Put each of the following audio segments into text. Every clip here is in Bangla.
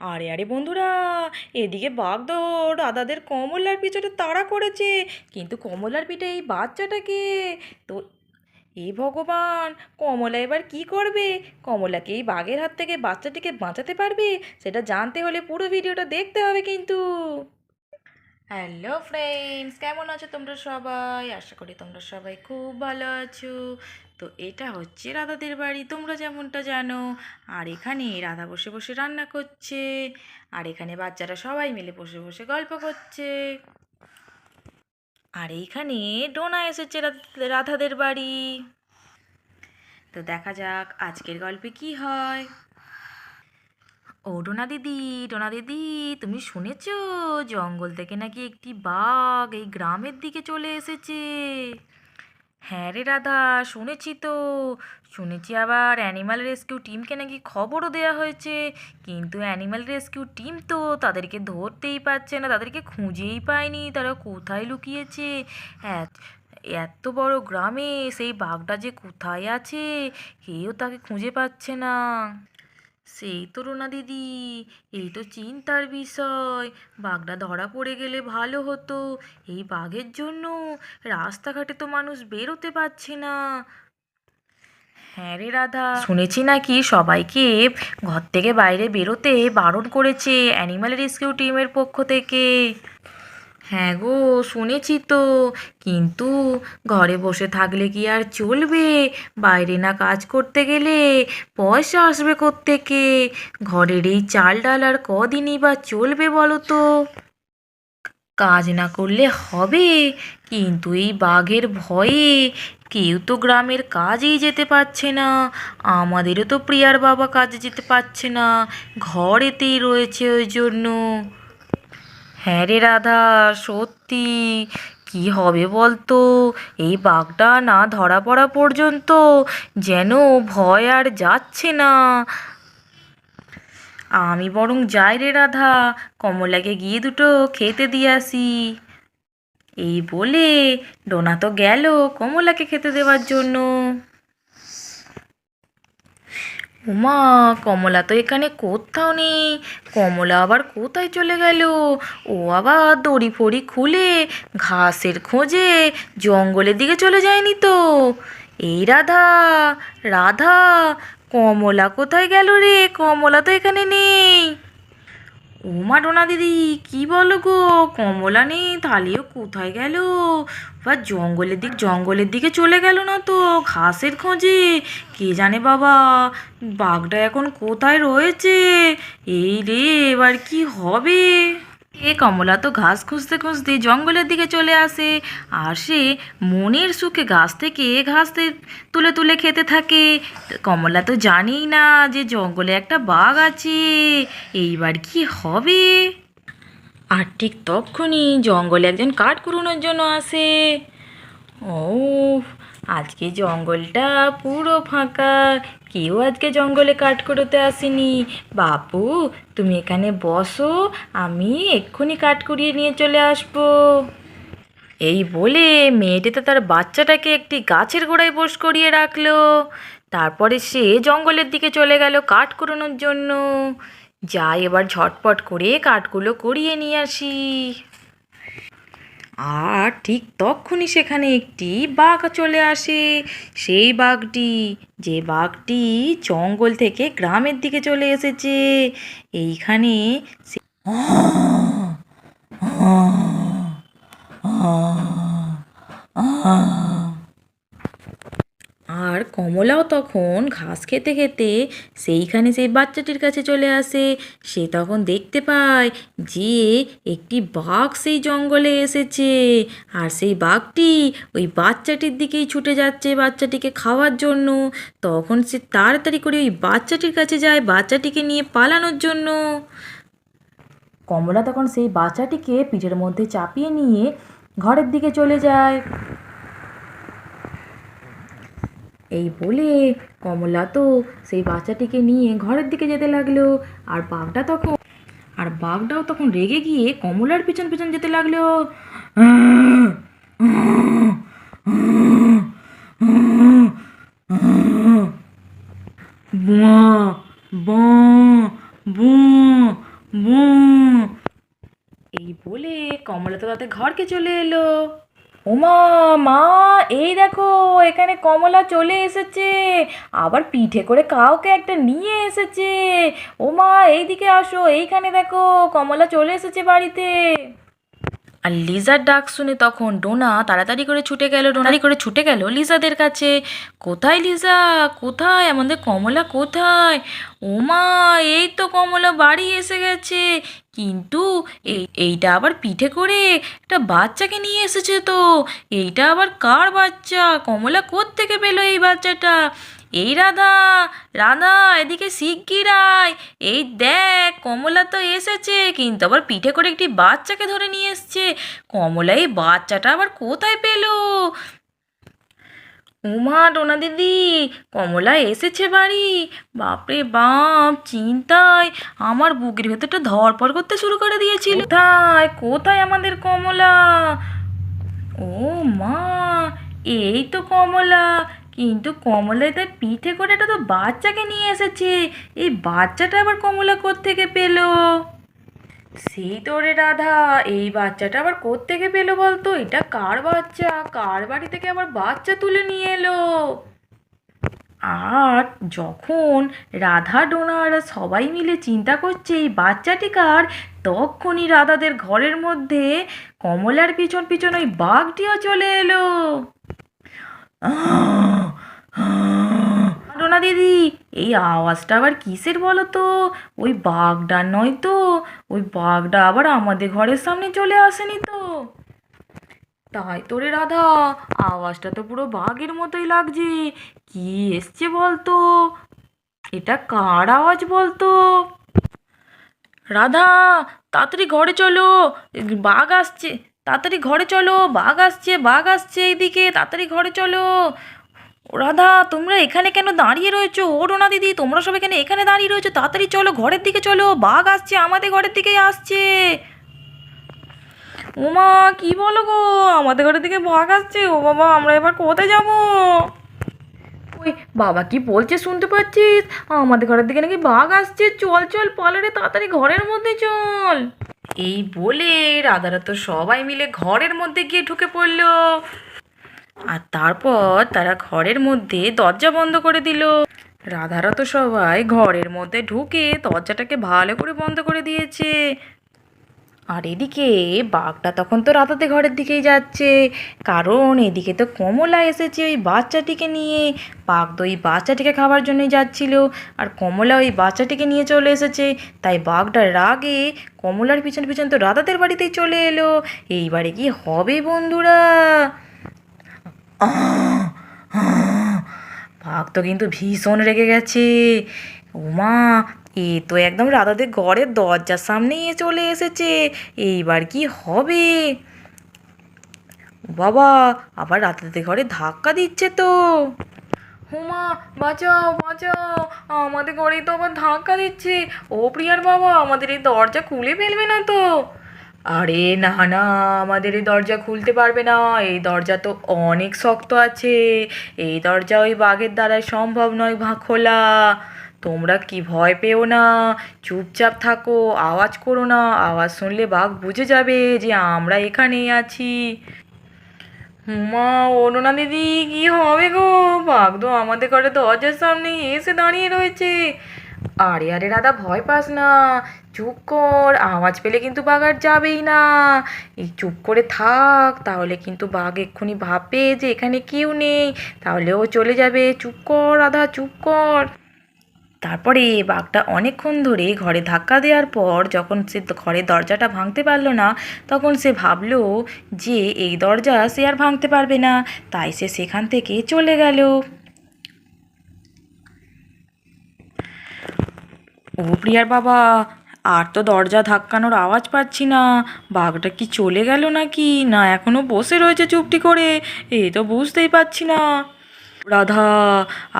আরে আরে বন্ধুরা, এদিকে বাঘ দৌড় দাদাদের কমলার পিছনে তাড়া করেছে। কিন্তু কমলার পিঠে এই বাচ্চাটাকে তো এ ভগবান, কমলা এবার কি করবে? কমলাকে এই বাঘের হাত থেকে বাচ্চাটিকে বাঁচাতে পারবে? সেটা জানতে হলে পুরো ভিডিওটা দেখতে হবে কিন্তু। হ্যালো ফ্রেন্ডস, কেমন আছো তোমরা সবাই? আশা করি তোমরা সবাই খুব ভালো আছো। তো এটা হচ্ছে রাধাদের বাড়ি, তোমরা যেমনটা জানো। আর এখানে রাধা বসে বসে রান্না করছে, আর এখানে বাচ্চারা সবাই মিলে বসে বসে গল্প করছে। আর এইখানে ডোনা এসেছে রাধাদের বাড়ি। তো দেখা যাক আজকের গল্পে কি হয়। ও ডোনা দিদি, ডোনা দিদি, তুমি শুনেছো জঙ্গল থেকে নাকি একটি বাঘ এই গ্রামের দিকে চলে এসেছে? হ্যাঁ রে রাধা, শুনেছি তো। শুনেছি আবার অ্যানিমাল রেস্কিউ টিমকে নাকি খবরও দেওয়া হয়েছে। কিন্তু অ্যানিমাল রেস্কিউ টিম তো তাদেরকে ধরতেই পারছে না, তাদেরকে খুঁজেই পায়নি, তারা কোথায় লুকিয়েছে। এত এত বড় গ্রামে সেই বাঘটা যে কোথায় আছে কেউ তাকে খুঁজে পাচ্ছে না। সেই তো রুনা দিদি, এই তো চিন্তার বিষয়। বাঘটা ধরা পড়ে গেলে ভালো হতো। এই বাঘের জন্য রাস্তাঘাটে তো মানুষ বেরোতে পারছে না। হ্যাঁ রে রাধা, শুনেছি নাকি সবাইকে ঘর থেকে বাইরে বেরোতে বারণ করেছে অ্যানিমাল রেস্কিউ টিমের পক্ষ থেকে। হ্যাঁ গো, শুনেছি তো। কিন্তু ঘরে বসে থাকলে কি আর চলবে? বাইরে না কাজ করতে গেলে পয়সা আসবে কোত্থেকে? ঘরের এই চাল ডাল আর কদিনই বা চলবে বলো তো? কাজ না করলে হবে, কিন্তু এই বাঘের ভয়ে কেউ তো গ্রামের কাজেই যেতে পারছে না। আমাদেরও তো প্রিয়ার বাবা কাজে যেতে পারছে না, ঘরেতেই রয়েছে ওই জন্য। হ্যাঁ রে রাধা, সত্যি। কি হবে বলতো? এই বাঘটা না ধরা পড়া পর্যন্ত যেন ভয় আর যাচ্ছে না। আমি বরং যাই রে রাধা, কমলাকে গিয়ে দুটো খেতে দিয়ে আসি। এই বলে ডোনা তো গেল কমলাকে খেতে দেওয়ার জন্য। উমা, কমলা তো এখানে কোথাও নেই। কমলা আবার কোথায় চলে গেল? ও আবার দড়ি ফড়ি খুলে ঘাসের খোঁজে জঙ্গলের দিকে চলে যায়নি তো? এই রাধা, রাধা, কমলা কোথায় গেল রে? কমলা তো এখানে নেই। ওমা ডোনা দিদি, কি বলো গো? কমলা নেই, তাহলেও কোথায় গেল? বা জঙ্গলের দিকে চলে গেল না তো ঘাসের খোঁজে? কে জানে বাবা, বাঘটা এখন কোথায় রয়েছে? এই রে, এবার কি হবে? কমলা তো ঘাস খুঁজতে খুঁজতে জঙ্গলের দিকে চলে আসে। আর সে মনের সুখে গাছ থেকে তুলে তুলে খেতে থাকে। কমলা তো জানেই না যে জঙ্গলে একটা বাঘ আছে। এইবার কি হবে? আর ঠিক তক্ষুনি জঙ্গলে একজন কাঠ কুড়োনোর জন্য আসে। ও, আজকে জঙ্গলটা পুরো ফাঁকা, কেউ আজকে জঙ্গলে কাঠ কুড়োতে আসেনি। বাপু, তুমি এখানে বসো, আমি এক্ষুনি কাঠ কুড়িয়ে নিয়ে চলে আসবো। এই বলে মেয়েটি তো তার বাচ্চাটাকে একটি গাছের গোড়ায় বস করিয়ে রাখলো। তারপরে সে জঙ্গলের দিকে চলে গেল কাঠ কুড়োনোর জন্য। যাই, এবার ঝটপট করে কাঠগুলো কুড়িয়ে নিয়ে আসি। আর ঠিক তক্ষুনি সেখানে একটি বাঘ চলে আসে। সেই বাঘটি, যে বাঘটি জঙ্গল থেকে গ্রামের দিকে চলে এসেছে। এইখানে আর কমলাও তখন ঘাস খেতে খেতে সেইখানে সেই বাচ্চাটির কাছে চলে আসে। সে তখন দেখতে পায় যে একটি বাঘ সেই জঙ্গলে এসেছে। আর সেই বাঘটি ওই বাচ্চাটির দিকেই ছুটে যাচ্ছে বাচ্চাটিকে খাওয়ার জন্য। তখন সে তাড়াতাড়ি করে ওই বাচ্চাটির কাছে যায় বাচ্চাটিকে নিয়ে পালানোর জন্য। কমলা তখন সেই বাচ্চাটিকে পিঠের মধ্যে চাপিয়ে নিয়ে ঘরের দিকে চলে যায়। এই বলে কমলা তো সেই বাচ্চাটিকে নিয়ে ঘরের দিকে যেতে লাগলো। আর বাঘটাও তখন রেগে গিয়ে কমলার পিছন পিছন যেতে লাগলো। বুয়া, বঁ, বুঁ, কমলা তো তাদের ঘরকে চলে এলো। ওমা, মা, এই দেখো এখানে কমলা চলে এসেছে, আবার পিঠে করে কাউকে একটা নিয়ে এসেছে। ওমা, এইদিকে আসো, এইখানে দেখো কমলা চলে এসেছে বাড়িতে। আর লিজার ডাক শুনে তখন ডোনা তাড়াতাড়ি করে ছুটে গেল লিজাদের কাছে। কোথায় লিজা? কোথায় আমাদের কমলা? কোথায়? ওমা, এই তো কমলা বাড়ি এসে গেছে। কিন্তু এইটা আবার পিঠে করে একটা বাচ্চাকে নিয়ে এসেছে তো। এইটা আবার কার বাচ্চা? কমলা কোত্থেকে পেলো এই বাচ্চাটা? এই রাধা, রাধা, এদিকে শিগগির আয়। এই দেখ কমলা তো এসেছে, কিন্তু আবার পিঠে করে একটি বাচ্চাকে ধরে নিয়ে এসছে। কমলা এই বাচ্চাটা আবার কোথায় পেলো? উমা, টোনা দিদি, কমলা এসেছে বাড়ি। বাপরে বাপ, চিন্তায় আমার বুকের ভেতরটা ধড়ফড় করতে শুরু করে দিয়েছিল। কোথায় কোথায় আমাদের কমলা? ও মা, এই তো কমলা। কিন্তু কমলা তাই পিঠে করে এটা তো বাচ্চাকে নিয়ে এসেছে। এই বাচ্চাটা আবার কমলা কোত্থেকে পেলো? সেই তো রে রাধা, এই বাচ্চাটা আবার কোত্থেকে পেলো বলতো? এটা কার বাচ্চা? কার বাড়ি থেকে আবার বাচ্চা তুলে নিয়ে এলো? আর যখন রাধা, ডোনা আর সবাই মিলে চিন্তা করছে এই বাচ্চাটি কার, তখনই রাধাদের ঘরের মধ্যে কমলার পিছন পিছন ওই বাঘটিও চলে এলো। ডোনা দিদি, এই আওয়াজটা আবার কিসের বলো তো? ওই বাঘটা নয় তো? ওই বাঘটা আবার আমাদের ঘরের সামনে চলে আসেনি তো? তাই তো রে রাধা, আওয়াজটা তো পুরো বাঘের মতোই লাগছে। কি এসছে বলতো? এটা কার আওয়াজ বলতো? রাধা, তাড়াতাড়ি ঘরে চলো, বাঘ আসছে। তাড়াতাড়ি ঘরে চলো, বাঘ আসছে, বাঘ আসছে এইদিকে, তাড়াতাড়ি ঘরে চলো। ও রাধা, তোমরা এখানে কেন দাঁড়িয়ে রয়েছো? ও ডোনা দিদি, তোমরা সব এখানে দাঁড়িয়ে রয়েছো, তাড়াতাড়ি চলো, ঘরের দিকে চলো, বাঘ আসছে, আমাদের ঘরের দিকেই আসছে। ওমা, কি বলো গো? আমাদের ঘরের দিকে বাঘ আসছে? ও বাবা, আমরা এবার কোথায় যাব? ওই বাবা কি বলছে শুনতে পাচ্ছিস? আমাদের ঘরের দিকে নাকি বাঘ আসছে, চল চল পালা রে, তাড়াতাড়ি ঘরের মধ্যে চল। এই বলে রাধারা তো সবাই মিলে ঘরের মধ্যে গিয়ে ঢুকে পড়লো। আর তারপর তারা ঘরের মধ্যে দরজা বন্ধ করে দিল। রাধারা তো সবাই ঘরের মধ্যে ঢুকে দরজাটাকে ভালো করে বন্ধ করে দিয়েছে। আর এদিকে বাঘটা তখন তো রাধাতে ঘরের দিকেই যাচ্ছে, কারণ এদিকে তো কমলা এসেছে ওই বাচ্চাটিকে নিয়ে। বাঘ তো ওই বাচ্চাটিকে খাবার জন্যই যাচ্ছিল, আর কমলা ওই বাচ্চাটিকে নিয়ে চলে এসেছে। তাই বাঘটার রাগে কমলার পিছন পিছন তো রাধাদের বাড়িতেই চলে এলো। এইবারে কি হবে বন্ধুরা? বাঘ তো কিন্তু ভীষণ রেগে গেছে। ওমা, এ তো একদম রাধাদের ঘরের দরজার সামনেই চলে এসেছে। এইবার কি হবে? বাবা, আবার রাধাদের ঘরে ধাক্কা দিচ্ছে তো। হুমা, বাঁচাও বাঁচাও, আমাদের ঘরেই তো আবার ধাক্কা দিচ্ছে। ও প্রিয়ার বাবা, আমাদের এই দরজা খুলে ফেলবে না তো? আরে না না, আমাদের এই দরজা খুলতে পারবে না। এই দরজা তো অনেক শক্ত আছে। এই দরজা ওই বাঘের দ্বারাই সম্ভব নয় খোলা। তোমরা কি ভয় পেও না, চুপচাপ থাকো, আওয়াজ করো না। আওয়াজ শুনলে বাঘ বুঝে যাবে যে আমরা এখানেই আছি। হুমা, ওনো না দিদি, কি হবে গো? বাঘ তো আমাদের ঘরে দরজার সামনে এসে দাঁড়িয়ে রয়েছে। আরে আরে রাধা, ভয় পাস না, চুপ কর। আওয়াজ পেলে কিন্তু বাঘ আর যাবেই না। এই চুপ করে থাক, তাহলে কিন্তু বাঘ এক্ষুনি ভাববে যে এখানে কেউ নেই, তাহলে ও চলে যাবে। চুপ কর রাধা, চুপ কর। তারপরে বাঘটা অনেকক্ষণ ধরে ঘরে ধাক্কা দেওয়ার পর যখন সে ঘরের দরজাটা ভাঙতে পারলো না, তখন সে ভাবলো যে এই দরজা সে আর ভাঙতে পারবে না। তাই সে সেখান থেকে চলে গেল। ও প্রিয়ার বাবা, আর তো দরজা ধাক্কানোর আওয়াজ পাচ্ছি না। বাঘটা কি চলে গেল নাকি না এখনো বসে রয়েছে চুপটি করে? এই তো বুঝতেই পারছি না। রাধা,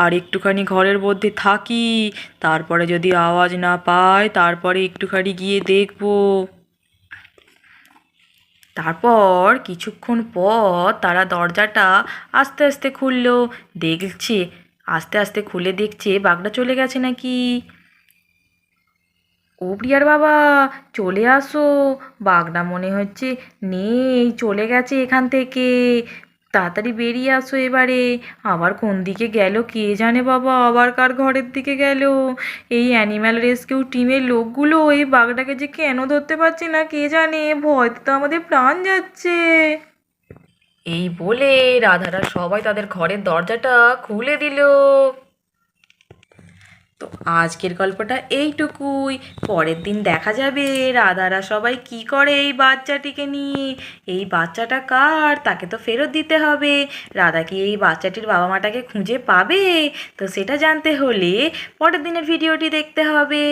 আর একটুখানি ঘরের মধ্যে থাকি, তারপরে যদি আওয়াজ না পাই তারপরে একটুখানি গিয়ে দেখবো। তারপর কিছুক্ষণ পর তারা দরজাটা আস্তে আস্তে খুললো। দেখছে, আস্তে আস্তে খুলে দেখছে বাঘটা চলে গেছে নাকি। ও প্রিয়ার বাবা, চলে আসো। বাঘটা মনে হচ্ছে নেই, চলে গেছে এখান থেকে। তাড়াতাড়ি বেরিয়ে আসো এবারে। আবার কোন দিকে গেল কে জানে বাবা, আবার কার ঘরের দিকে গেল। এই অ্যানিম্যাল রেস্কিউ টিমের লোকগুলো এই বাঘটাকে যে কেন ধরতে পারছে না কে জানে, ভয়তে তো আমাদের প্রাণ যাচ্ছে। এই বলে রাধারা সবাই তাদের ঘরের দরজাটা খুলে দিল। তো আজকের গল্পটা এইটুকুই। পরের দিন দেখা যাবে রাধারা সবাই কি করে এই বাচ্চাটিকে নিয়ে। এই বাচ্চাটা কার, তাকে তো ফেরত দিতে হবে। রাধা কি এই বাচ্চাটির বাবা মাটাকে খুঁজে পাবে? তো সেটা জানতে হলে পরের দিনের ভিডিওটি দেখতে হবে।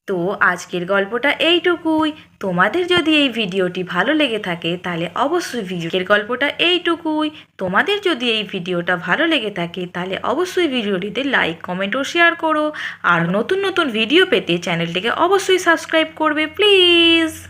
তো আজকের গল্পটা এইটুকুই। তোমাদের যদি এই ভিডিওটি ভালো লেগে থাকে তাহলে অবশ্যই ভিডিওটিতে লাইক কমেন্ট ও শেয়ার করো। আর নতুন নতুন ভিডিও পেতে চ্যানেলটিকে অবশ্যই সাবস্ক্রাইব করবে প্লিজ।